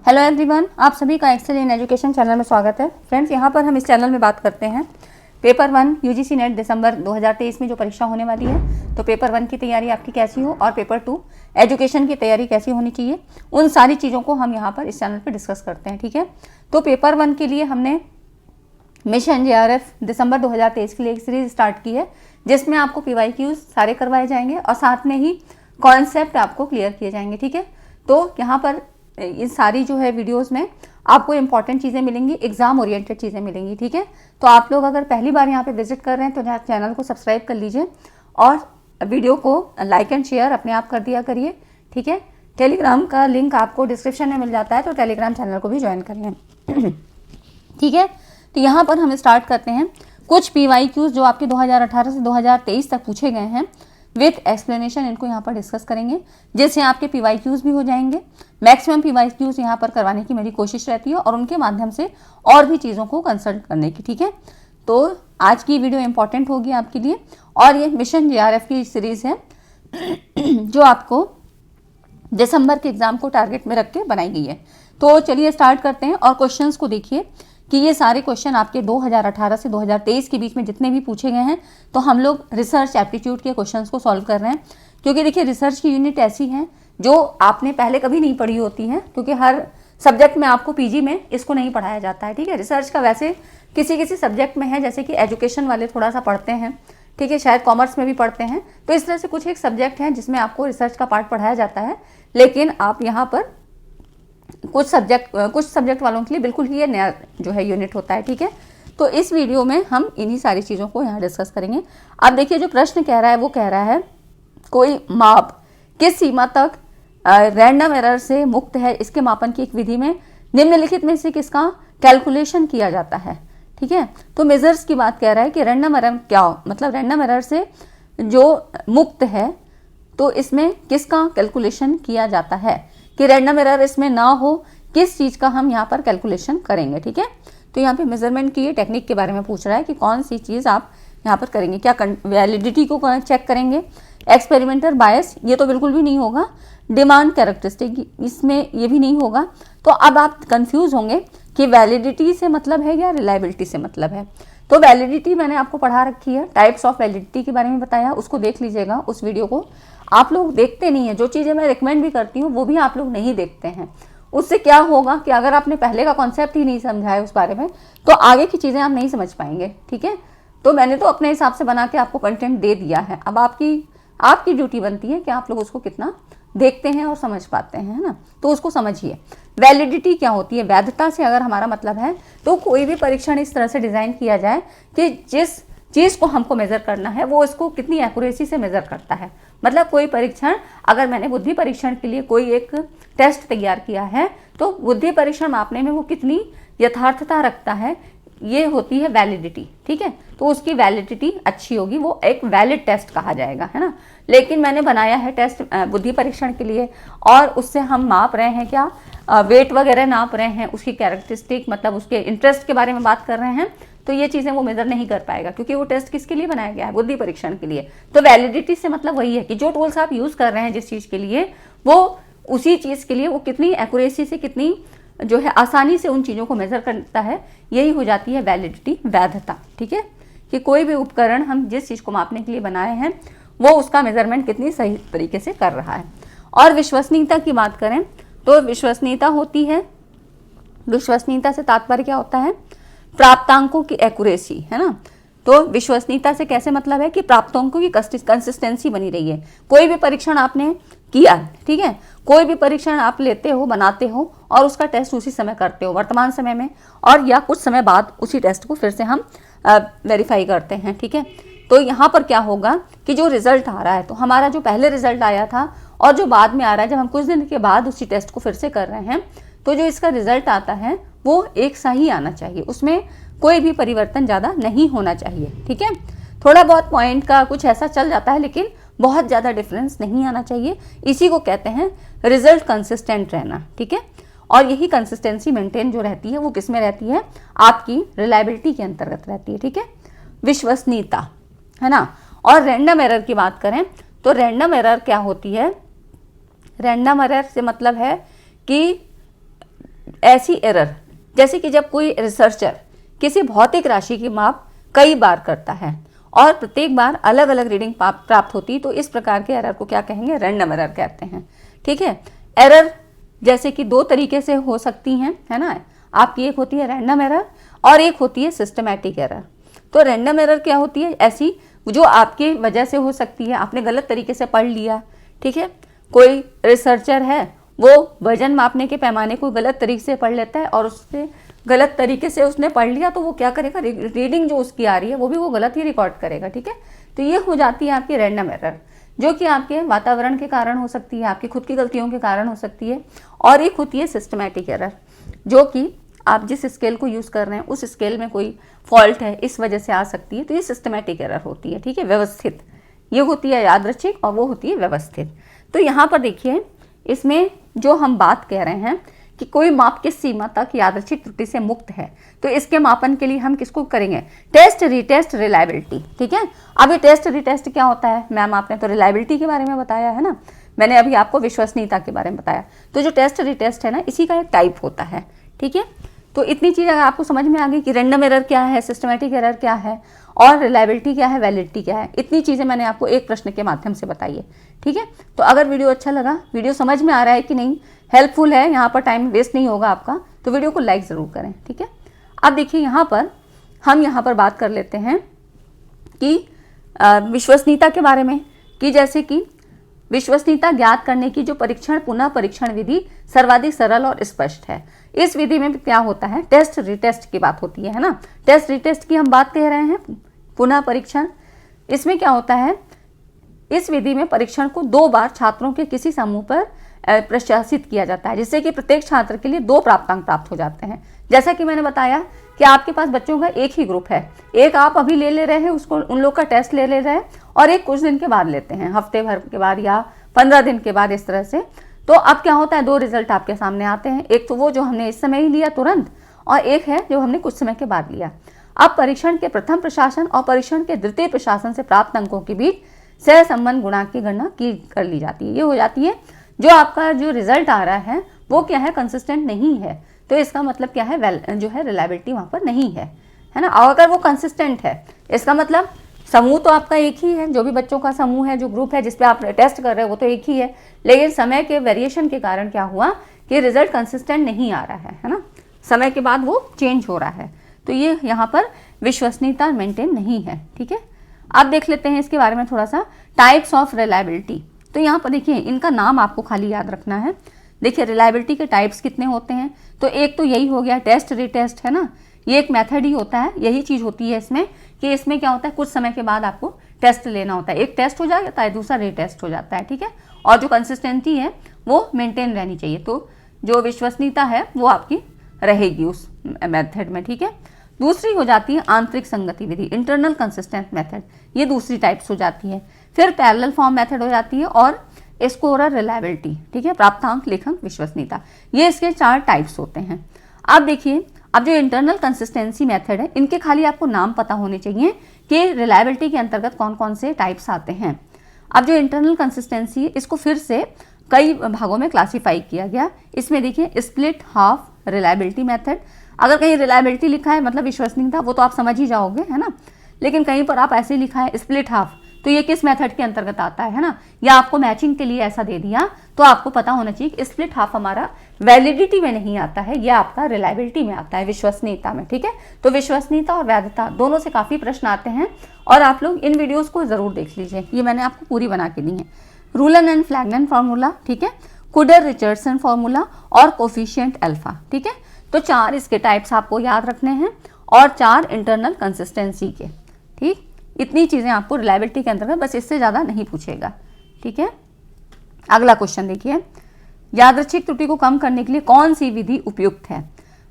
Hello everyone, आप सभी का एक्सेल इन एजुकेशन चैनल में स्वागत है। फ्रेंड्स, यहाँ पर हम इस चैनल में बात करते हैं पेपर 1 यूजीसी नेट दिसंबर 2023 में जो परीक्षा होने वाली है, तो पेपर 1 की तैयारी आपकी कैसी हो और पेपर 2 एजुकेशन की तैयारी कैसी होनी चाहिए, उन सारी चीज़ों को हम यहाँ पर इस चैनल पर डिस्कस करते हैं। ठीक है, तो पेपर 1 के लिए हमने मिशन जेआरएफ दिसंबर 2023 के लिए एक सीरीज स्टार्ट की है, जिसमें आपको PYQs सारे करवाए जाएंगे और साथ में ही कॉन्सेप्ट आपको क्लियर किए जाएंगे। ठीक है, तो यहाँ पर इन सारी जो है वीडियोस में आपको इंपॉर्टेंट चीज़ें मिलेंगी, एग्जाम ओरिएंटेड चीज़ें मिलेंगी। ठीक है, तो आप लोग अगर पहली बार यहाँ पे विजिट कर रहे हैं तो चैनल को सब्सक्राइब कर लीजिए और वीडियो को लाइक एंड शेयर अपने आप कर दिया करिए। ठीक है, टेलीग्राम का लिंक आपको डिस्क्रिप्शन में मिल जाता है, तो टेलीग्राम चैनल को भी ज्वाइन कर लें। ठीक है, तो यहाँ पर हम स्टार्ट करते हैं। कुछ PYQs जो आपके 2018 से 2023 तक पूछे गए हैं विथ एक्सप्लेनेशन, इनको यहाँ पर डिस्कस करेंगे, जिससे आपके PYQs भी हो जाएंगे। मैक्सिमम PYQs यहाँ पर करवाने की मेरी कोशिश रहती है और उनके माध्यम से और भी चीज़ों को कंसल्ट करने की। ठीक है, तो आज की वीडियो इंपॉर्टेंट होगी आपके लिए और ये मिशन JRF की सीरीज़ है जो आपको दिसंबर के एग्जाम को टारगेट में रख के बनाई गई है। तो चलिए स्टार्ट करते हैं और क्वेश्चंस को देखिए कि ये सारे क्वेश्चन आपके 2018 से 2023 के बीच में जितने भी पूछे गए हैं, तो हम लोग रिसर्च एप्टीट्यूड के क्वेश्चंस को सॉल्व कर रहे हैं। क्योंकि देखिए, रिसर्च की यूनिट ऐसी है जो आपने पहले कभी नहीं पढ़ी होती है, क्योंकि हर सब्जेक्ट में आपको PG में इसको नहीं पढ़ाया जाता है। ठीक है, रिसर्च का वैसे किसी किसी सब्जेक्ट में है, जैसे कि एजुकेशन वाले थोड़ा सा पढ़ते हैं, ठीक है, शायद कॉमर्स में भी पढ़ते हैं, तो इस तरह से कुछ एक सब्जेक्ट हैं जिसमें आपको रिसर्च का पार्ट पढ़ाया जाता है। लेकिन आप यहाँ पर कुछ सब्जेक्ट वालों के लिए बिल्कुल ही ये नया जो है यूनिट होता है। ठीक है, तो इस वीडियो में हम इन्हीं सारी चीज़ों को यहाँ डिस्कस करेंगे। अब देखिए, जो प्रश्न कह रहा है वो कह रहा है कोई माप किस सीमा तक रैंडम एरर से मुक्त है, इसके मापन की एक विधि में निम्नलिखित में से किसका कैलकुलेशन किया जाता है। ठीक है, तो मेजर्स की बात कह रहा है कि रैंडम एरर क्या, मतलब रैंडम एरर से जो मुक्त है तो इसमें किसका कैलकुलेशन किया जाता है, कि रैंडम एरर इसमें ना हो, किस चीज़ का हम यहाँ पर कैलकुलेशन करेंगे। ठीक है, तो यहाँ पे मेजरमेंट की टेक्निक के बारे में पूछ रहा है कि कौन सी चीज़ आप यहाँ पर करेंगे, क्या वैलिडिटी को चेक करेंगे, एक्सपेरिमेंटल बायस ये तो बिल्कुल भी नहीं होगा, डिमांड कैरेक्टरिस्टिक इसमें ये भी नहीं होगा। तो अब आप कंफ्यूज होंगे कि वैलिडिटी से मतलब है या रिलायबिलिटी से मतलब है। तो वैलिडिटी मैंने आपको पढ़ा रखी है, टाइप्स ऑफ वैलिडिटी के बारे में बताया, उसको देख लीजिएगा उस वीडियो को। आप लोग देखते नहीं है, जो चीज़ें मैं रिकमेंड भी करती हूँ वो भी आप लोग नहीं देखते हैं। उससे क्या होगा कि अगर आपने पहले का कॉन्सेप्ट ही नहीं समझा है उस बारे में, तो आगे की चीज़ें आप नहीं समझ पाएंगे। ठीक है, तो मैंने तो अपने हिसाब से बना के आपको कंटेंट दे दिया है, अब आपकी ड्यूटी बनती है कि आप लोग उसको कितना देखते हैं और समझ पाते हैं, है ना। तो उसको समझिए। वैलिडिटी क्या होती है, वैधता से अगर हमारा मतलब है तो कोई भी परीक्षण इस तरह से डिज़ाइन किया जाए कि जिस चीज़ को हमको मेज़र करना है वो इसको कितनी एक्यूरेसी से मेज़र करता है। मतलब कोई परीक्षण, अगर मैंने बुद्धि परीक्षण के लिए कोई एक टेस्ट तैयार किया है तो बुद्धि परीक्षण मापने में वो कितनी यथार्थता रखता है, ये होती है वैलिडिटी। ठीक है, तो उसकी वैलिडिटी अच्छी होगी, वो एक वैलिड टेस्ट कहा जाएगा, है ना। लेकिन मैंने बनाया है टेस्ट बुद्धि परीक्षण के लिए और उससे हम माप रहे हैं क्या, वेट वगैरह नाप रहे हैं, उसकी कैरेक्टरिस्टिक मतलब उसके इंटरेस्ट के बारे में बात कर रहे हैं, तो ये चीज़ें वो मेजर नहीं कर पाएगा, क्योंकि वो टेस्ट किसके लिए बनाया गया है, बुद्धि परीक्षण के लिए। तो वैलिडिटी से मतलब वही है कि जो टूल्स आप यूज़ कर रहे हैं जिस चीज़ के लिए, वो उसी चीज़ के लिए वो कितनी एक्यूरेसी से, कितनी जो है आसानी से उन चीज़ों को मेजर करता है, यही हो जाती है वैलिडिटी, वैधता। ठीक है, कि कोई भी उपकरण हम जिस चीज़ को मापने के लिए बनाए हैं वो उसका मेजरमेंट कितनी सही तरीके से कर रहा है। और विश्वसनीयता की बात करें तो विश्वसनीयता होती है, विश्वसनीयता से तात्पर्य क्या होता है, प्राप्तांकों की एक्यूरेसी, है ना। तो विश्वसनीयता से कैसे मतलब है कि प्राप्तांकों की कंसिस्टेंसी बनी रही है। कोई भी परीक्षण आपने किया, ठीक है, कोई भी परीक्षण आप लेते हो, बनाते हो और उसका टेस्ट उसी समय करते हो वर्तमान समय में, और या कुछ समय बाद उसी टेस्ट को फिर से हम वेरीफाई करते हैं। ठीक है, तो यहाँ पर क्या होगा कि जो रिजल्ट आ रहा है, तो हमारा जो पहले रिजल्ट आया था और जो बाद में आ रहा है, जब हम कुछ दिन के बाद उसी टेस्ट को फिर से कर रहे हैं, तो जो इसका रिजल्ट आता है वो एक सा ही आना चाहिए, उसमें कोई भी परिवर्तन ज़्यादा नहीं होना चाहिए। ठीक है, थोड़ा बहुत पॉइंट का कुछ ऐसा चल जाता है, लेकिन बहुत ज़्यादा डिफरेंस नहीं आना चाहिए। इसी को कहते हैं रिजल्ट कंसिस्टेंट रहना। ठीक है, और यही कंसिस्टेंसी मेंटेन जो रहती है वो किस में रहती है, आपकी रिलायबिलिटी के अंतर्गत रहती है। ठीक है, विश्वसनीयता, है ना। और रैंडम एरर की बात करें तो रैंडम एरर क्या होती है, रैंडम एरर से मतलब है कि ऐसी एरर, जैसे कि जब कोई रिसर्चर किसी भौतिक राशि की माप कई बार करता है और प्रत्येक बार अलग अलग रीडिंग प्राप्त होती है, तो इस प्रकार के एरर को क्या कहेंगे, रैंडम एरर कहते हैं। ठीक है, एरर जैसे कि दो तरीके से हो सकती हैं, है ना। आपकी एक होती है रैंडम एरर और एक होती है सिस्टमैटिक एरर। तो रैंडम एरर क्या होती है, ऐसी जो आपकी वजह से हो सकती है, आपने गलत तरीके से पढ़ लिया। ठीक है, कोई रिसर्चर है वो वजन मापने के पैमाने को गलत तरीके से पढ़ लेता है और उससे गलत तरीके से उसने पढ़ लिया, तो वो क्या करेगा, रीडिंग जो उसकी आ रही है वो भी वो गलत ही रिकॉर्ड करेगा। ठीक है, तो ये हो जाती है आपकी रैंडम एरर, जो कि आपके वातावरण के कारण हो सकती है, आपकी खुद की गलतियों के कारण हो सकती है। और एक होती है सिस्टमैटिक एरर, जो कि आप जिस स्केल को यूज़ कर रहे हैं उस स्केल में कोई फॉल्ट है, इस वजह से आ सकती है, तो ये सिस्टमैटिक एरर होती है। ठीक है, व्यवस्थित, ये होती है यादृच्छिक और वो होती है व्यवस्थित। तो यहाँ पर देखिए, इसमें जो हम बात कह रहे हैं कि कोई माप किस सीमा तक यादृच्छिक त्रुटि से मुक्त है, तो इसके मापन के लिए हम किसको करेंगे, टेस्ट रीटेस्ट रिलायबिलिटी। ठीक है, अब ये टेस्ट रीटेस्ट क्या होता है, मैम आपने तो रिलायबिलिटी के बारे में बताया है ना, मैंने अभी आपको विश्वसनीयता के बारे में बताया। तो जो टेस्ट रीटेस्ट है ना, इसी का एक टाइप होता है। ठीक है, तो इतनी चीज़ अगर आपको समझ में आ गई कि रैंडम एरर क्या है, सिस्टमैटिक एरर क्या है और रिलायबिलिटी क्या है, वैलिडिटी क्या है, इतनी चीज़ें मैंने आपको एक प्रश्न के माध्यम से बताई है। ठीक है, तो अगर वीडियो अच्छा लगा, वीडियो समझ में आ रहा है कि नहीं, हेल्पफुल है, यहाँ पर टाइम वेस्ट नहीं होगा आपका, तो वीडियो को लाइक ज़रूर करें। ठीक है, अब देखिए यहाँ पर हम यहाँ पर बात कर लेते हैं कि विश्वसनीयता के बारे में, कि जैसे कि विश्वसनीयता ज्ञात करने की जो परीक्षण पुनः परीक्षण विधि सर्वाधिक सरल और स्पष्ट है। इस विधि में क्या होता है, टेस्ट रिटेस्ट की बात होती है ना, टेस्ट रिटेस्ट की हम बात कह रहे हैं, पुनः परीक्षण। इसमें क्या होता है, इस विधि में परीक्षण को 2 बार छात्रों के किसी समूह पर प्रशासित किया जाता है, जिससे कि प्रत्येक छात्र के लिए 2 प्राप्तांक प्राप्त हो जाते हैं। जैसा कि मैंने बताया कि आपके पास बच्चों का एक ही ग्रुप है, एक आप अभी ले रहे हैं उसको, उन लोग का टेस्ट ले रहे हैं और एक कुछ दिन के बाद लेते हैं, हफ्ते भर के बाद या 15 दिन के बाद, इस तरह से। तो अब क्या होता है, 2 रिजल्ट आपके सामने आते हैं, एक तो वो जो हमने इस समय ही लिया तुरंत, और एक है जो हमने कुछ समय के बाद लिया। अब परीक्षण के प्रथम प्रशासन और परीक्षण के द्वितीय प्रशासन से प्राप्त अंकों के बीच सहसंबंध गुणांक की गणना की कर ली जाती है। ये हो जाती है जो आपका जो रिजल्ट आ रहा है वो क्या है, कंसिस्टेंट नहीं है, तो इसका मतलब क्या है, जो है रिलायबिलिटी वहाँ पर नहीं है, है ना। और अगर वो कंसिस्टेंट है, इसका मतलब समूह तो आपका एक ही है, जो भी बच्चों का समूह है, जो ग्रुप है जिस पे आप टेस्ट कर रहे हो वो तो एक ही है, लेकिन समय के वेरिएशन के कारण क्या हुआ कि रिजल्ट कंसिस्टेंट नहीं आ रहा है ना, समय के बाद वो चेंज हो रहा है, तो ये यहाँ पर विश्वसनीयता मेंटेन नहीं है। ठीक है, अब देख लेते हैं इसके बारे में थोड़ा सा, टाइप्स ऑफ रिलायबिलिटी। तो यहाँ पर देखिए, इनका नाम आपको खाली याद रखना है। देखिए रिलायबिलिटी के टाइप्स कितने होते हैं, तो एक तो यही हो गया टेस्ट रिटेस्ट, है ना, ये एक मेथड ही होता है, यही चीज़ होती है इसमें, कि इसमें क्या होता है, कुछ समय के बाद आपको टेस्ट लेना होता है, एक टेस्ट हो जाता है, दूसरा रिटेस्ट हो जाता है। ठीक है, और जो कंसिस्टेंसी है वो मेंटेन रहनी चाहिए, तो जो विश्वसनीयता है वो आपकी रहेगी उस मेथड में। ठीक है, दूसरी हो जाती है आंतरिक संगति विधि, इंटरनल कंसिस्टेंट मेथड, ये दूसरी टाइप्स हो जाती है। फिर पैरेलल फॉर्म मेथड हो जाती है और स्कोरर रिलायबिलिटी। ठीक है, प्राप्तांक लेखन विश्वसनीयता, ये इसके 4 टाइप्स होते हैं। अब देखिए, अब जो इंटरनल कंसिस्टेंसी मेथड है, इनके खाली आपको नाम पता होने चाहिए कि रिलायबिलिटी के अंतर्गत कौन कौन से टाइप्स आते हैं। अब जो इंटरनल कंसिस्टेंसी है, इसको फिर से कई भागों में क्लासीफाई किया गया। इसमें देखिए स्प्लिट हाफ रिलायबिलिटी मेथड, अगर कहीं रिलायबिलिटी लिखा है मतलब विश्वसनीयता, वो तो आप समझ ही जाओगे, है ना, लेकिन कहीं पर आप ऐसे लिखा है स्प्लिट हाफ, तो ये किस मेथड के अंतर्गत आता है ना, या आपको मैचिंग के लिए ऐसा दे दिया, तो आपको पता होना चाहिए कि स्प्लिट हाफ हमारा वैलिडिटी में नहीं आता है, यह आपका रिलायबिलिटी में आता है, विश्वसनीयता में। ठीक है, तो विश्वसनीयता और वैधता दोनों से काफ़ी प्रश्न आते हैं और आप लोग इन वीडियोज़ को ज़रूर देख लीजिए, ये मैंने आपको पूरी बना के दी है। रूलन एंड फ्लैगनन फार्मूला, ठीक है, कुडर रिचर्डसन फार्मूला और कोफिशिएंट अल्फा। ठीक है, तो 4 इसके टाइप्स आपको याद रखने हैं और 4 इंटरनल कंसिस्टेंसी के। ठीक, इतनी चीज़ें आपको रिलायबिलिटी के अंतर्गत, बस इससे ज़्यादा नहीं पूछेगा। ठीक है, अगला क्वेश्चन देखिए, यादृच्छिक त्रुटि को कम करने के लिए कौन सी विधि उपयुक्त है।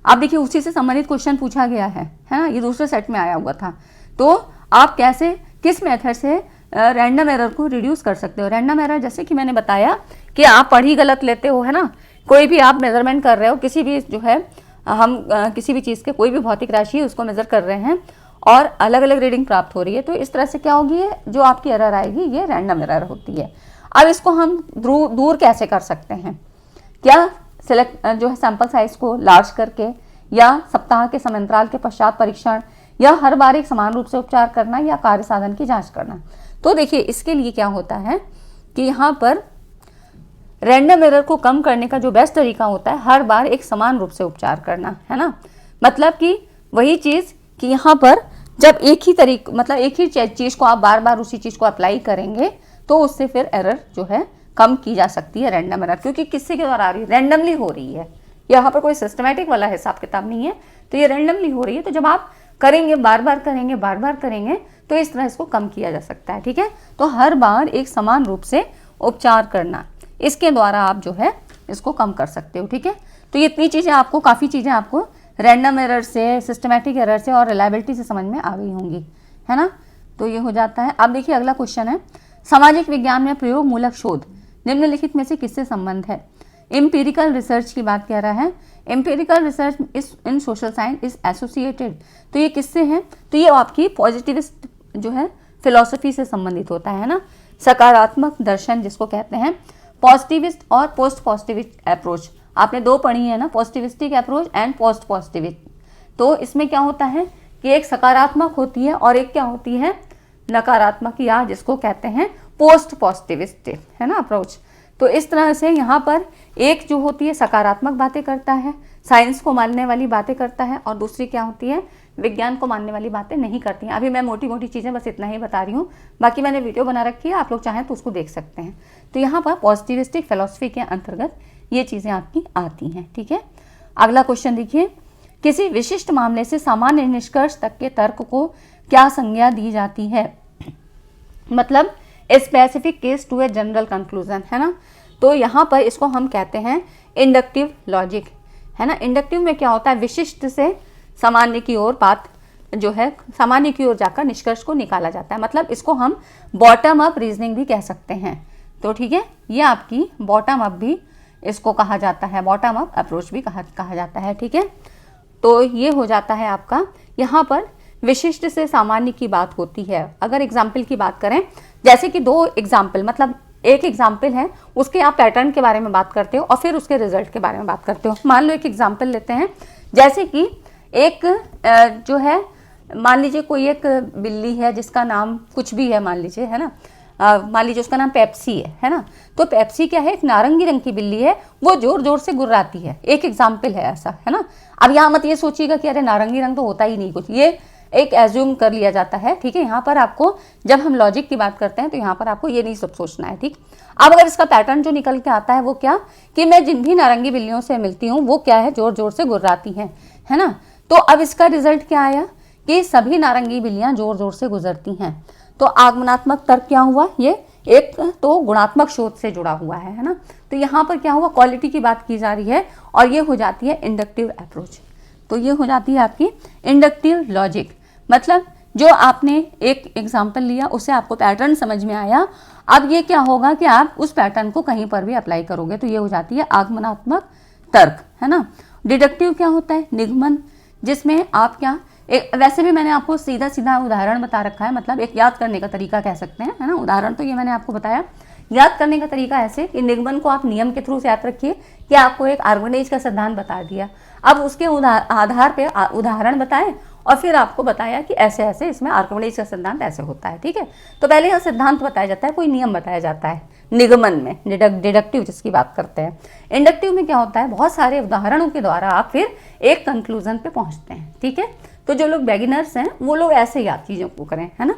आप देखिए उसी से संबंधित क्वेश्चन पूछा गया है ना, ये दूसरे सेट में आया हुआ था। तो आप कैसे, किस मेथड से रैंडम एरर को रिड्यूस कर सकते हो। रैंडम एरर जैसे कि मैंने बताया कि आप पढ़ ही गलत लेते हो, है ना, कोई भी आप मेजरमेंट कर रहे हो, किसी भी जो है हम किसी भी चीज़ के, कोई भी भौतिक राशि उसको मेजर कर रहे हैं और अलग अलग रीडिंग प्राप्त हो रही है, तो इस तरह से क्या होगी, जो आपकी एरर आएगी ये रैंडम एरर होती है। अब इसको हम दूर कैसे कर सकते हैं, क्या सिलेक्ट जो है सैंपल साइज को लार्ज करके, या सप्ताह के समयांतराल के पश्चात परीक्षण, या हर बार एक समान रूप से उपचार करना, या कार्य साधन की जांच करना। तो देखिए इसके लिए क्या होता है कि यहाँ पर रैंडम एरर को कम करने का जो बेस्ट तरीका होता है हर बार एक समान रूप से उपचार करना, है ना। मतलब कि वही चीज़ कि यहाँ पर जब एक ही मतलब एक ही चीज़ को आप बार बार उसी चीज़ को अप्लाई करेंगे तो उससे फिर एरर जो है कम की जा सकती है, रैंडम एरर, क्योंकि किससे के द्वारा आ रही है, रैंडमली हो रही है। यहाँ पर कोई सिस्टमेटिक वाला हिसाब किताब नहीं है, तो ये रैंडमली हो रही है। तो जब आप करेंगे, बार बार करेंगे तो इस तरह इसको कम किया जा सकता है, ठीक है। तो हर बार एक समान रूप से उपचार करना, इसके द्वारा आप जो है इसको कम कर सकते हो, ठीक है। तो ये इतनी चीज़ें आपको, काफ़ी चीज़ें आपको रैंडम एरर से, सिस्टमेटिक एरर से और रिलायबिलिटी से समझ में आ गई होंगी, है ना। तो ये हो जाता है। अब देखिए अगला क्वेश्चन है, सामाजिक विज्ञान में प्रयोग मूलक शोध निम्नलिखित में से किससे संबंध है। एम्पिरिकल रिसर्च की बात कह रहा है। Empirical research is in social science is associated, तो ये किससे है, तो ये आपकी पॉजिटिविस्ट जो है फिलॉसफी से संबंधित होता है ना। सकारात्मक दर्शन जिसको कहते हैं, पॉजिटिविस्ट और पोस्ट पॉजिटिविस्ट अप्रोच, आपने दो पढ़ी है ना, positivistic approach and post positivist. तो इसमें क्या होता है कि एक सकारात्मक होती है और एक क्या होती है, नकारात्मक, या जिसको कहते हैं पोस्ट पॉजिटिविस्ट, है ना, अप्रोच। तो इस तरह से यहाँ पर एक जो होती है सकारात्मक बातें करता है, साइंस को मानने वाली बातें करता है, और दूसरी क्या होती है, विज्ञान को मानने वाली बातें नहीं करती हैं। अभी मैं मोटी मोटी चीज़ें बस इतना ही बता रही हूँ, बाकी मैंने वीडियो बना रखी है, आप लोग चाहें तो उसको देख सकते हैं। तो यहाँ पर पॉजिटिविस्टिक फिलॉसफी के अंतर्गत ये चीज़ें आपकी आती हैं, ठीक है। अगला क्वेश्चन देखिए, किसी विशिष्ट मामले से सामान्य निष्कर्ष तक के तर्क को क्या संज्ञा दी जाती है। मतलब specific case to a general conclusion, है ना। तो यहाँ पर इसको हम कहते हैं इंडक्टिव लॉजिक, है ना। इंडक्टिव में क्या होता है, विशिष्ट से सामान्य की ओर बात जो है, सामान्य की ओर जाकर निष्कर्ष को निकाला जाता है। मतलब इसको हम बॉटम अप रीजनिंग भी कह सकते हैं। तो ठीक है, ये आपकी बॉटम अप भी इसको कहा जाता है, बॉटम अप अप्रोच भी कहा जाता है, ठीक है। तो ये हो जाता है आपका, यहाँ पर विशिष्ट से सामान्य की बात होती है। अगर एग्जाम्पल की बात करें, जैसे कि दो एग्जाम्पल, मतलब एक एग्जाम्पल है, उसके आप पैटर्न के बारे में बात करते हो और फिर उसके रिजल्ट के बारे में बात करते हो। मान लो एक एग्जाम्पल लेते हैं, जैसे कि एक जो है, मान लीजिए कोई एक बिल्ली है जिसका नाम कुछ भी है, मान लीजिए, है ना, मान लीजिए उसका नाम पेप्सी है ना। तो पेप्सी क्या है, एक नारंगी रंग की बिल्ली है, वो जोर जोर से गुर्राती है। एक एग्जाम्पल है ऐसा, है ना। अब यहाँ मत ये सोचिएगा कि अरे नारंगी रंग तो होता ही नहीं कुछ, ये एक एज्यूम कर लिया जाता है, ठीक है। यहाँ पर आपको, जब हम लॉजिक की बात करते हैं तो यहाँ पर आपको ये नहीं सब सोचना है, ठीक। अब अगर इसका पैटर्न जो निकल के आता है वो क्या, कि मैं जिन भी नारंगी बिल्लियों से मिलती हूँ वो क्या है, जोर जोर से गुर्राती हैं, है ना। तो अब इसका रिजल्ट क्या आया कि सभी नारंगी बिल्लियाँ जोर जोर से गुजरती हैं। तो आगमनात्मक तर्क क्या हुआ, ये एक तो गुणात्मक शोध से जुड़ा हुआ है ना। तो यहाँ पर क्या हुआ, क्वालिटी की बात की जा रही है, और ये हो जाती है इंडक्टिव अप्रोच। तो ये हो जाती है आपकी इंडक्टिव लॉजिक। मतलब जो आपने एक एग्जाम्पल लिया, उससे आपको पैटर्न समझ में आया, अब ये क्या होगा कि आप उस पैटर्न को कहीं पर भी अप्लाई करोगे, तो ये हो जाती है आगमनात्मक तर्क, है ना। डिडक्टिव क्या होता है, निगमन, जिसमें आप क्या, वैसे भी मैंने आपको सीधा सीधा उदाहरण बता रखा है, मतलब एक याद करने का तरीका कह सकते हैं, है ना। उदाहरण तो ये मैंने आपको बताया। याद करने का तरीका ऐसे कि निगमन को आप नियम के थ्रू से याद रखिए कि आपको एक आर्गेनाइज का सिद्धांत बता दिया, अब उसके आधार पे उदाहरण बताए और फिर आपको बताया कि ऐसे ऐसे इसमें आर्किमिडीज का सिद्धांत ऐसे होता है, ठीक है। तो पहले यहाँ सिद्धांत बताया जाता है, कोई नियम बताया जाता है निगमन में, डिडक्टिव जिसकी बात करते हैं। इंडक्टिव में क्या होता है, बहुत सारे उदाहरणों के द्वारा आप फिर एक कंक्लूजन पे पहुंचते हैं, ठीक है। तो जो लोग बिगिनर्स हैं वो लोग ऐसे याद चीज़ों को करें, है ना।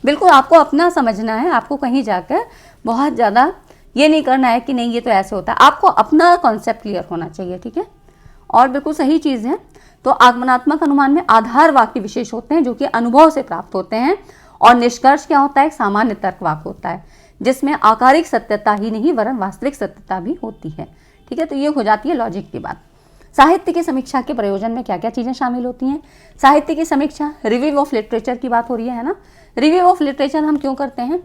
बिल्कुल आपको अपना समझना है, आपको कहीं जाकर बहुत ज़्यादा ये नहीं करना है कि नहीं ये तो ऐसे होता है, आपको अपना कॉन्सेप्ट क्लियर होना चाहिए, ठीक है। और बिल्कुल सही चीज़ है। तो आगमनात्मक अनुमान में आधार वाक्य विशेष होते हैं जो कि अनुभव से प्राप्त होते हैं, और निष्कर्ष क्या होता है, सामान्य तर्क वाक्य होता है जिसमें आकारिक सत्यता ही नहीं वरन वास्तविक सत्यता भी होती है, ठीक है। तो ये हो जाती है लॉजिक की बात। साहित्य की समीक्षा के प्रयोजन में क्या क्या चीज़ें शामिल होती हैं। साहित्य की समीक्षा, रिव्यू ऑफ लिटरेचर की बात हो रही है ना। रिव्यू ऑफ लिटरेचर हम क्यों करते हैं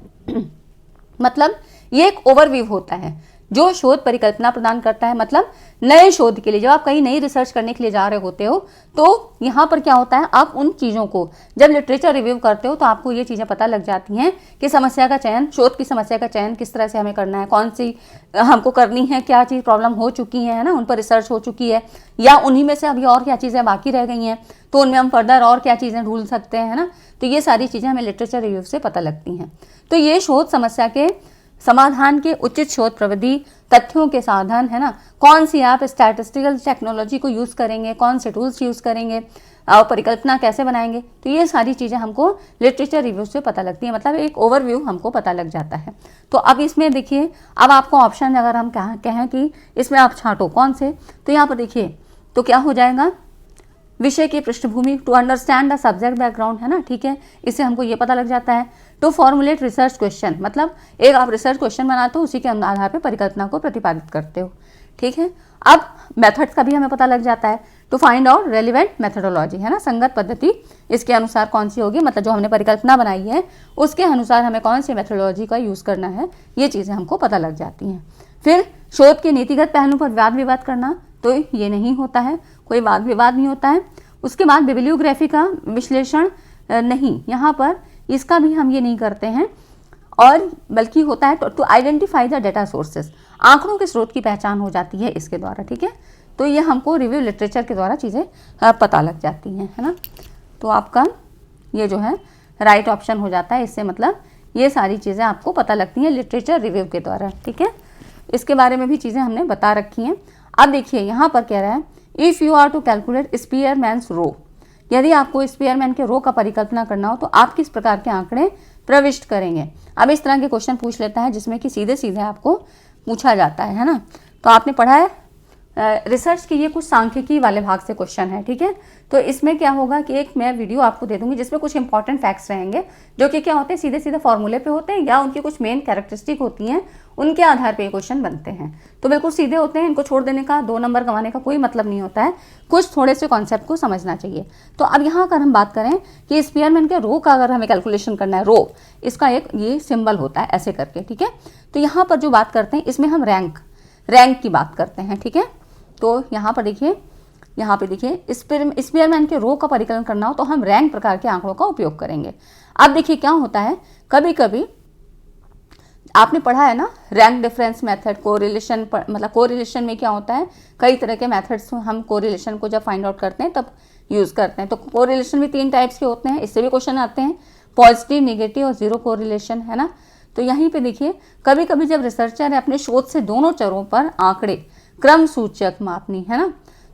मतलब ये एक ओवरव्यू होता है जो शोध परिकल्पना प्रदान करता है, मतलब नए शोध के लिए जब आप कहीं नई रिसर्च करने के लिए जा रहे होते हो तो यहाँ पर क्या होता है, आप उन चीज़ों को जब लिटरेचर रिव्यू करते हो तो आपको ये चीज़ें पता लग जाती हैं कि समस्या का चयन, शोध की समस्या का चयन किस तरह से हमें करना है, कौन सी हमको करनी है, क्या चीज़ प्रॉब्लम हो चुकी है ना, उन पर रिसर्च हो चुकी है, या उन्हीं में से अभी और क्या चीज़ें बाकी रह गई हैं तो उनमें हम फर्दर और क्या चीज़ें ढूंढ सकते हैं, है ना। तो ये सारी चीज़ें हमें लिटरेचर रिव्यू से पता लगती हैं। तो ये शोध समस्या के समाधान के उचित शोध प्रविधि, तथ्यों के साधन, है ना, कौन सी आप स्टैटिस्टिकल टेक्नोलॉजी को यूज़ करेंगे, कौन से टूल्स यूज़ करेंगे और परिकल्पना कैसे बनाएंगे, तो ये सारी चीज़ें हमको लिटरेचर रिव्यू से पता लगती है, मतलब एक ओवरव्यू हमको पता लग जाता है। तो अब इसमें देखिए, अब आपको ऑप्शन अगर हम कहें कि इसमें आप छांटो कौन से, तो यहाँ पर देखिए तो क्या हो जाएगा, विषय की पृष्ठभूमि, to understand the subject background, है ना, ठीक है, इससे हमको ये पता लग जाता है। टू फॉर्मुलेट रिसर्च क्वेश्चन, मतलब एक आप रिसर्च क्वेश्चन बनाते हो, उसी के आधार पे परिकल्पना को प्रतिपादित करते हो, ठीक है। अब मेथड्स का भी हमें पता लग जाता है। To find out relevant methodology, है ना, संगत पद्धति इसके अनुसार कौन सी होगी, मतलब जो हमने परिकल्पना बनाई है उसके अनुसार हमें कौन सी मेथडोलॉजी का यूज़ करना है, ये चीज़ें हमको पता लग जाती हैं। फिर शोध के नीतिगत पहलू पर वाद विवाद करना, तो ये नहीं होता है, कोई वाद विवाद नहीं होता है। उसके बाद बिब्लियोग्राफी का विश्लेषण नहीं, यहाँ पर इसका भी हम ये नहीं करते हैं, और बल्कि होता है to identify the data sources, आंकड़ों के स्रोत की पहचान हो जाती है इसके द्वारा, ठीक है। तो ये हमको रिव्यू लिटरेचर के द्वारा चीज़ें पता लग जाती हैं, है ना। तो आपका ये जो है राइट ऑप्शन हो जाता है, इससे मतलब ये सारी चीज़ें आपको पता लगती हैं लिटरेचर रिव्यू के द्वारा, ठीक है। इसके बारे में भी चीज़ें हमने बता रखी हैं। अब देखिए यहाँ पर कह रहा है, if you are to calculate Spearman's rho, यदि आपको स्पीयरमैन के रो का परिकल्पना करना हो तो आप किस प्रकार के आंकड़े प्रविष्ट करेंगे। अब इस तरह के क्वेश्चन पूछ लेता है जिसमें कि सीधे सीधे आपको पूछा जाता है ना। तो आपने पढ़ा है रिसर्च के ये कुछ सांख्यिकी वाले भाग से क्वेश्चन है, ठीक है। तो इसमें क्या होगा कि एक मैं वीडियो आपको दे दूंगी जिसमें कुछ इंपॉर्टेंट फैक्ट्स रहेंगे जो कि क्या होते हैं, सीधे सीधे फॉर्मूले पे होते हैं या उनकी कुछ मेन कैरेक्टरिस्टिक होती हैं, उनके आधार पे ये क्वेश्चन बनते हैं। तो बिल्कुल सीधे होते हैं, इनको छोड़ देने का, 2 नंबर गंवाने का कोई मतलब नहीं होता है, कुछ थोड़े से कॉन्सेप्ट को समझना चाहिए। तो अब यहाँ अगर हम बात करें कि स्पीयरमैन के रो का अगर हमें कैलकुलेशन करना है, रो इसका एक ये सिंबल होता है ऐसे करके, ठीक है। तो यहाँ पर जो बात करते हैं इसमें हम रैंक की बात करते हैं, ठीक है। तो यहाँ पर देखिए, यहाँ पे देखिए स्पीयरमैन के रो का परिकलन करना हो तो हम रैंक प्रकार के आंकड़ों का उपयोग करेंगे। अब देखिए क्या होता है, कभी कभी आपने पढ़ा है ना रैंक डिफरेंस मेथड, कोरिलेशन, मतलब कोरिलेशन में क्या होता है, कई तरह के मेथड्स हम कोरिलेशन को जब फाइंड आउट करते हैं तब यूज़ करते हैं। तो कोरिलेशन भी 3 टाइप्स के होते हैं, इससे भी क्वेश्चन आते हैं, पॉजिटिव, नेगेटिव और जीरो कोरिलेशन, है ना। तो यहीं पे देखिए कभी कभी जब रिसर्चर अपने शोध से दोनों चरों पर आंकड़े क्रम सूचक मापनी, है ना,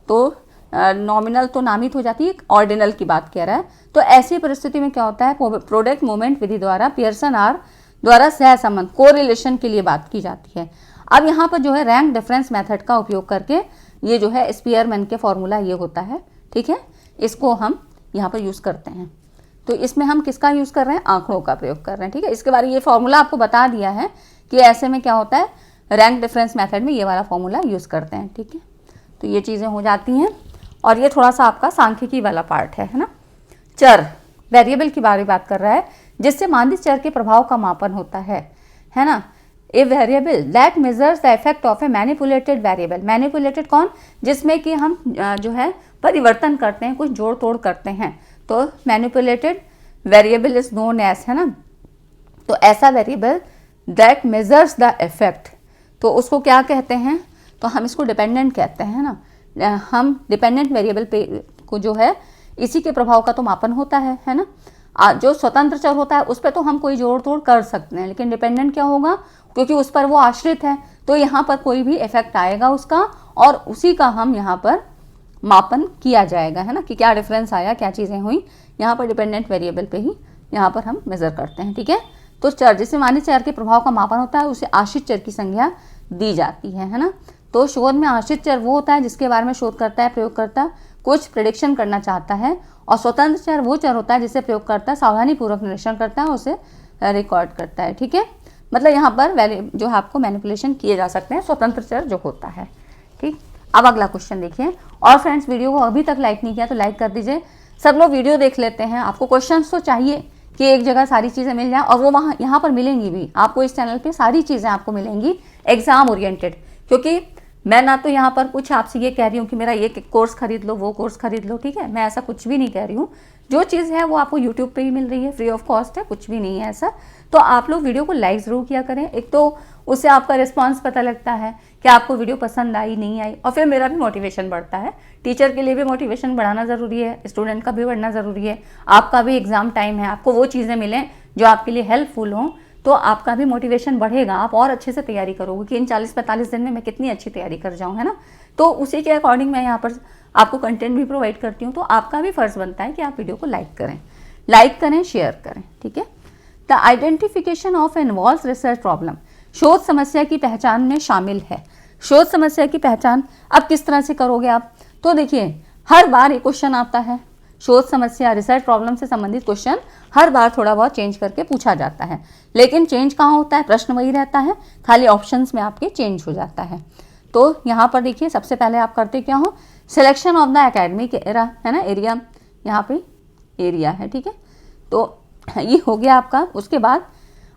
तो नॉमिनल तो नामित हो जाती है, ऑर्डिनल की बात कह रहा है। तो ऐसी परिस्थिति में क्या होता है, प्रोडक्ट मोमेंट विधि द्वारा पियर्सन आर द्वारा सहसंबंध कोरिलेशन के लिए बात की जाती है। अब यहाँ पर जो है रैंक डिफरेंस मेथड का उपयोग करके ये जो है स्पीयरमैन के फॉर्मूला ये होता है, ठीक है, इसको हम यहाँ पर यूज़ करते हैं। तो इसमें हम किसका यूज़ कर रहे हैं, आंकड़ों का प्रयोग कर रहे हैं, ठीक है। इसके बारे में ये फॉर्मूला आपको बता दिया है कि ऐसे में क्या होता है, रैंक डिफरेंस मेथड में ये वाला फॉर्मूला यूज़ करते हैं, ठीक है। तो ये चीज़ें हो जाती हैं, और ये थोड़ा सा आपका सांख्यिकी वाला पार्ट है ना। चर, वेरिएबल की बात कर रहा है जिससे मानदित चर के प्रभाव का मापन होता है ना। A variable that measures the effect of A manipulated variable, manipulated कौन, जिसमें कि हम जो है परिवर्तन करते हैं, कुछ जोड़ तोड़ करते हैं, तो manipulated variable is known as, है ना। तो ऐसा variable that measures the effect, तो उसको क्या कहते हैं, तो हम इसको डिपेंडेंट कहते हैं ना। हम डिपेंडेंट वेरिएबल पे को जो है इसी के प्रभाव का तो मापन होता है ना। जो स्वतंत्र चर होता है उस पर तो हम कोई जोड़ तोड़ कर सकते हैं, लेकिन डिपेंडेंट क्या होगा, क्योंकि उस पर वो आश्रित है, तो यहाँ पर कोई भी इफेक्ट आएगा उसका और उसी का हम यहाँ पर मापन किया जाएगा, है ना, कि क्या डिफरेंस आया, क्या चीज़ें हुई, यहाँ पर डिपेंडेंट वेरिएबल पे ही यहाँ पर हम मेजर करते हैं, ठीक है। तो चर जिससे मानदित चर के प्रभाव का मापन होता है उसे आश्रित चर की संज्ञा दी जाती है ना। तो शोध में आश्रित चर वो होता है जिसके बारे में शोधकर्ता या प्रयोगकर्ता कुछ प्रेडिक्शन करना चाहता है, और स्वतंत्र चर वो चर होता है जिसे प्रयोगकर्ता सावधानी पूर्वक निरीक्षण करता है, उसे रिकॉर्ड करता है, ठीक है। मतलब यहाँ पर वैल्यू जो है आपको मैनिपुलेशन किए जा सकते हैं, स्वतंत्र चर जो होता है, ठीक। अब अगला क्वेश्चन देखिए। और फ्रेंड्स वीडियो को अभी तक लाइक नहीं किया तो लाइक कर दीजिए। सब लोग वीडियो देख लेते हैं, आपको क्वेश्चन तो चाहिए कि एक जगह सारी चीज़ें मिल जाए, और वो वहाँ यहाँ पर मिलेंगी भी आपको, इस चैनल पे सारी चीज़ें आपको मिलेंगी एग्जाम ओरिएंटेड, क्योंकि मैं ना तो यहाँ पर कुछ आपसे ये कह रही हूँ कि मेरा ये कोर्स खरीद लो, वो कोर्स खरीद लो, ठीक है, मैं ऐसा कुछ भी नहीं कह रही हूँ। जो चीज़ है वो आपको यूट्यूब पे ही मिल रही है, फ्री ऑफ कॉस्ट है, कुछ भी नहीं है ऐसा। तो आप लोग वीडियो को लाइक ज़रूर किया करें, एक तो उससे आपका रिस्पांस पता लगता है कि आपको वीडियो पसंद आई नहीं आई, और फिर मेरा भी मोटिवेशन बढ़ता है। टीचर के लिए भी मोटिवेशन बढ़ाना ज़रूरी है, स्टूडेंट का भी बढ़ना ज़रूरी है, आपका भी एग्ज़ाम टाइम है, आपको वो चीज़ें मिलें जो आपके लिए हेल्पफुल हों, तो आपका भी मोटिवेशन बढ़ेगा, आप और अच्छे से तैयारी करोगे कि इन 40-45 दिन में मैं कितनी अच्छी तैयारी कर जाऊँ, है ना। तो उसी के अकॉर्डिंग मैं यहाँ पर आपको कंटेंट भी प्रोवाइड करती हूँ। तो आपका भी फर्ज बनता है कि आप वीडियो को लाइक करें, शेयर करें, ठीक है। The identification of involves research problem, शोध समस्या की पहचान में शामिल है। शोध समस्या की पहचान अब किस तरह से करोगे आप, तो देखिए हर बार एक क्वेश्चन आता है, शोध समस्या रिसर्च प्रॉब्लम से संबंधित क्वेश्चन हर बार थोड़ा बहुत चेंज करके पूछा जाता है, लेकिन चेंज कहाँ होता है, प्रश्न वही रहता है, खाली ऑप्शंस में आपके चेंज हो जाता है। तो यहाँ पर देखिए सबसे पहले आप करते क्या हो, selection of the academic era, है ना, एरिया, यहाँ पे एरिया है, ठीक है, तो ये हो गया आपका। उसके बाद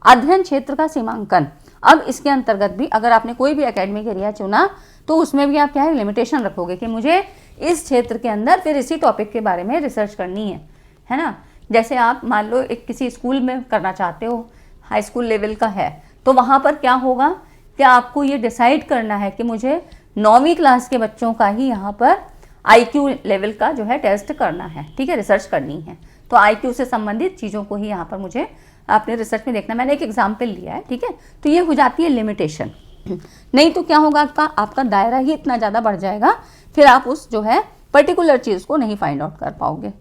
अध्ययन क्षेत्र का सीमांकन, अब इसके अंतर्गत भी अगर आपने कोई भी एकेडमिक एरिया चुना तो उसमें भी आप क्या है, लिमिटेशन रखोगे कि मुझे इस क्षेत्र के अंदर फिर इसी टॉपिक के बारे में रिसर्च करनी है ना। जैसे आप मान लो एक किसी स्कूल में करना चाहते हो, हाई स्कूल लेवल का है, तो वहाँ पर क्या होगा कि आपको ये डिसाइड करना है कि मुझे 9वीं क्लास के बच्चों का ही यहाँ पर IQ लेवल का जो है टेस्ट करना है, ठीक है, रिसर्च करनी है। तो IQ से संबंधित चीज़ों को ही यहाँ पर मुझे अपने रिसर्च में देखना, मैंने एक एग्जाम्पल लिया है, ठीक है। तो ये हो जाती है लिमिटेशन। नहीं तो क्या होगा, आपका दायरा ही इतना ज़्यादा बढ़ जाएगा, फिर आप उस जो है पर्टिकुलर चीज़ को नहीं फाइंड आउट कर पाओगे।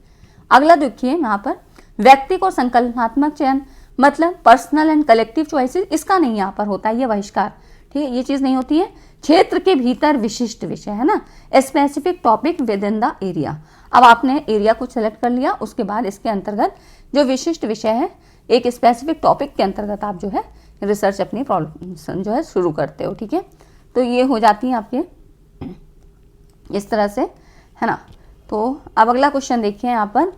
अगला देखिए यहाँ पर व्यक्तिक और संकल्पनात्मक चयन, मतलब पर्सनल एंड कलेक्टिव चॉइसेस, इसका नहीं यहाँ पर होता है ये बहिष्कार, ठीक है, ये चीज़ नहीं होती है। क्षेत्र के भीतर विशिष्ट विषय, है ना, specific topic with in the area. अब आपने एरिया को सेलेक्ट कर लिया, उसके बाद इसके अंतर्गत जो विशिष्ट विषय है, एक स्पेसिफिक टॉपिक के अंतर्गत आप जो है रिसर्च अपनी प्रॉब्लम जो है शुरू करते हो, ठीक है। तो ये हो जाती है आपके इस तरह से, है ना। तो अब अगला क्वेश्चन देखिए यहाँ पर,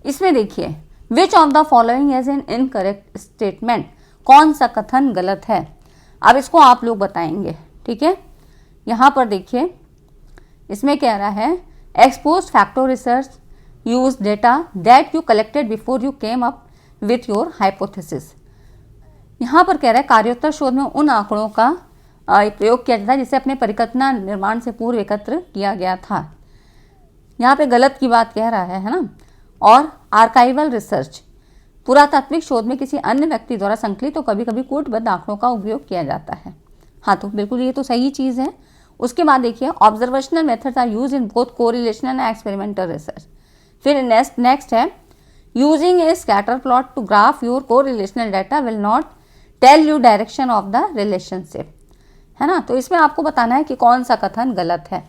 इसमें देखिए which of the following is an incorrect statement, कौन सा कथन गलत है। अब इसको आप लोग बताएंगे, ठीक है। यहाँ पर देखिए इसमें कह रहा है expose facto research use data that you collected before you came up with your hypothesis. यहाँ पर कह रहा है कार्योत्तर शोध में उन आंकड़ों का प्रयोग किया जाता है जिसे अपने परिकल्पना निर्माण से पूर्व एकत्र किया गया था। यहाँ पे गलत की बात कह रहा है ना। और आर्काइवल रिसर्च, पुरातात्विक शोध में किसी अन्य व्यक्ति द्वारा संकलित तो कभी कभी कूटबद्ध आंकड़ों का उपयोग किया जाता है। हाँ, तो बिल्कुल ये तो सही चीज़ है। उसके बाद देखिए observational methods are use in both correlational and experimental research. फिर नेक्स्ट है using a scatter plot to graph your correlational data will not tell you direction of the relationship, है ना। तो इसमें आपको बताना है कि कौन सा कथन गलत है,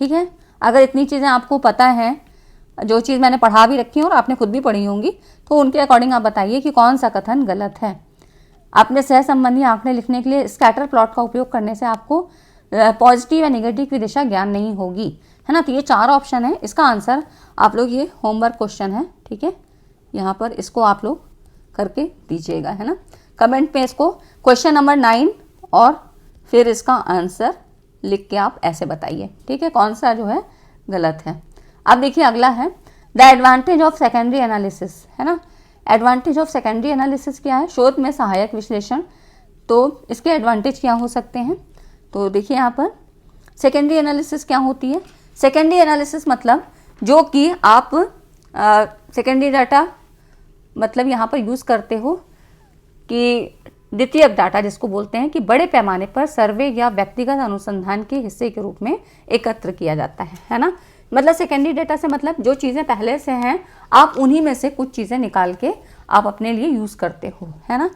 ठीक है। अगर इतनी चीज़ें आपको पता हैं, जो चीज़ मैंने पढ़ा भी रखी है और आपने खुद भी पढ़ी होंगी, तो उनके अकॉर्डिंग आप बताइए कि कौन सा कथन गलत है। अपने सह संबंधी आंकड़े लिखने के लिए स्कैटर प्लॉट का उपयोग करने से आपको पॉजिटिव या नेगेटिव की दिशा ज्ञान नहीं होगी, है ना। तो ये 4 ऑप्शन है, इसका आंसर आप लोग, ये होमवर्क क्वेश्चन है, ठीक है, यहाँ पर इसको आप लोग करके दीजिएगा, है ना। कमेंट में इसको क्वेश्चन नंबर 9 और फिर इसका आंसर लिख के आप ऐसे बताइए, ठीक है, कौन सा जो है गलत है। अब देखिए अगला है the advantage of secondary analysis, है ना। एडवांटेज ऑफ सेकेंडरी एनालिसिस क्या है, शोध में सहायक विश्लेषण। तो इसके एडवांटेज क्या हो सकते हैं, तो देखिए यहाँ पर सेकेंडरी एनालिसिस क्या होती है। सेकेंडरी एनालिसिस मतलब जो कि आप सेकेंडरी डाटा मतलब यहाँ पर यूज़ करते हो कि द्वितीयक डाटा जिसको बोलते हैं, कि बड़े पैमाने पर सर्वे या व्यक्तिगत अनुसंधान के हिस्से के रूप में एकत्र किया जाता है ना। मतलब सेकेंडरी डाटा से मतलब जो चीज़ें पहले से हैं आप उन्हीं में से कुछ चीज़ें निकाल के आप अपने लिए यूज़ करते हो, है ना।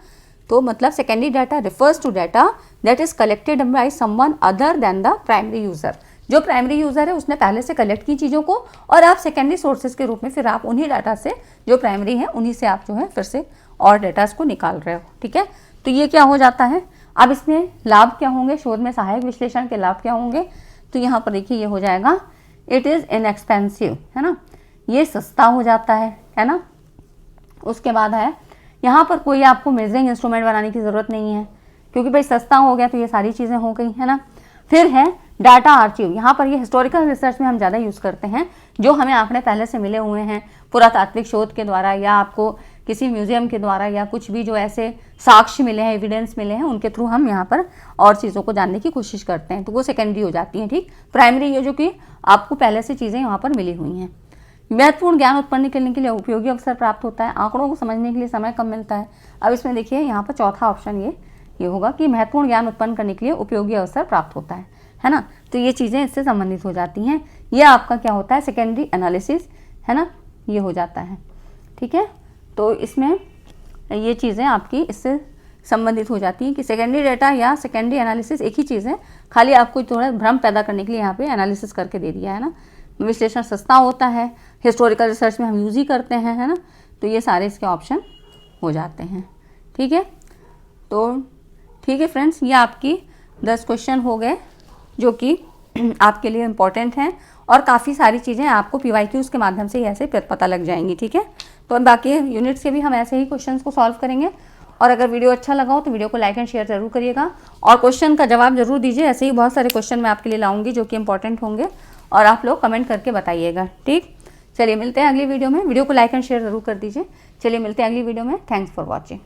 तो मतलब secondary data refers to data that is collected by someone other than the primary user. जो प्राइमरी यूज़र है उसने पहले से कलेक्ट की चीज़ों को और आप सेकेंडरी सोर्सेज के रूप में फिर आप उन्हीं डाटा से, जो प्राइमरी है उन्हीं से आप जो है फिर से और डाटास को निकाल रहे हो, ठीक है। तो ये क्या हो जाता है। अब इसमें लाभ क्या होंगे, शोध में सहायक विश्लेषण के लाभ क्या होंगे, तो यहाँ पर देखिए ये हो जाएगा इट इज़ इनएक्सपेंसिव, है ना, ये सस्ता हो जाता है ना। उसके बाद है यहाँ पर कोई आपको मेजरिंग इंस्ट्रूमेंट बनाने की ज़रूरत नहीं है, क्योंकि भाई सस्ता हो गया तो ये सारी चीज़ें हो गई, है ना। फिर है डाटा आर्चिव, यहाँ पर ये हिस्टोरिकल रिसर्च में हम ज़्यादा यूज़ करते हैं, जो हमें आंकड़े पहले से मिले हुए हैं पुरातात्विक शोध के द्वारा या आपको किसी म्यूजियम के द्वारा या कुछ भी जो ऐसे साक्ष्य मिले हैं, एविडेंस मिले हैं, उनके थ्रू हम यहाँ पर और चीज़ों को जानने की कोशिश करते हैं, तो वो सेकेंडरी हो जाती हैं। ठीक, प्राइमरी ये जो कि आपको पहले से चीज़ें यहाँ पर मिली हुई हैं। महत्वपूर्ण ज्ञान उत्पन्न करने के लिए उपयोगी अवसर प्राप्त होता है, आंकड़ों को समझने के लिए समय कम मिलता है। अब इसमें देखिए यहाँ पर चौथा ऑप्शन ये होगा कि महत्वपूर्ण ज्ञान उत्पन्न करने के लिए उपयोगी अवसर प्राप्त होता है ना। तो ये चीज़ें इससे संबंधित हो जाती हैं। ये आपका क्या होता है, सेकेंडरी एनालिसिस, है ना, ये हो जाता है। ठीक है, तो इसमें ये चीज़ें आपकी इससे संबंधित हो जाती हैं कि सेकेंडरी डाटा या सेकेंडरी एनालिसिस एक ही चीज़ है, खाली आपको थोड़ा भ्रम पैदा करने के लिए यहाँ पे एनालिसिस करके दे दिया है ना। विश्लेषण सस्ता होता है, हिस्टोरिकल रिसर्च में हम यूज़ ही करते हैं, है ना। तो ये सारे इसके ऑप्शन हो जाते हैं। ठीक है, तो ठीक है फ्रेंड्स, ये आपकी 10 क्वेश्चन हो गए जो कि आपके लिए इम्पॉर्टेंट हैं, और काफ़ी सारी चीज़ें आपको PYQs के माध्यम से ऐसे पता लग जाएंगी। ठीक है, तो बाकी यूनिट्स के भी हम ऐसे ही क्वेश्चंस को सॉल्व करेंगे। और अगर वीडियो अच्छा लगा हो तो वीडियो को लाइक एंड शेयर जरूर करिएगा, और क्वेश्चन का जवाब जरूर दीजिए। ऐसे ही बहुत सारे क्वेश्चन मैं आपके लिए लाऊंगी जो कि इंपॉर्टेंट होंगे, और आप लोग कमेंट करके बताइएगा। ठीक, चलिए मिलते हैं अगली वीडियो में। वीडियो को लाइक एंड शेयर जरूर कर दीजिए। चलिए मिलते हैं अगली वीडियो में। Thanks for watching.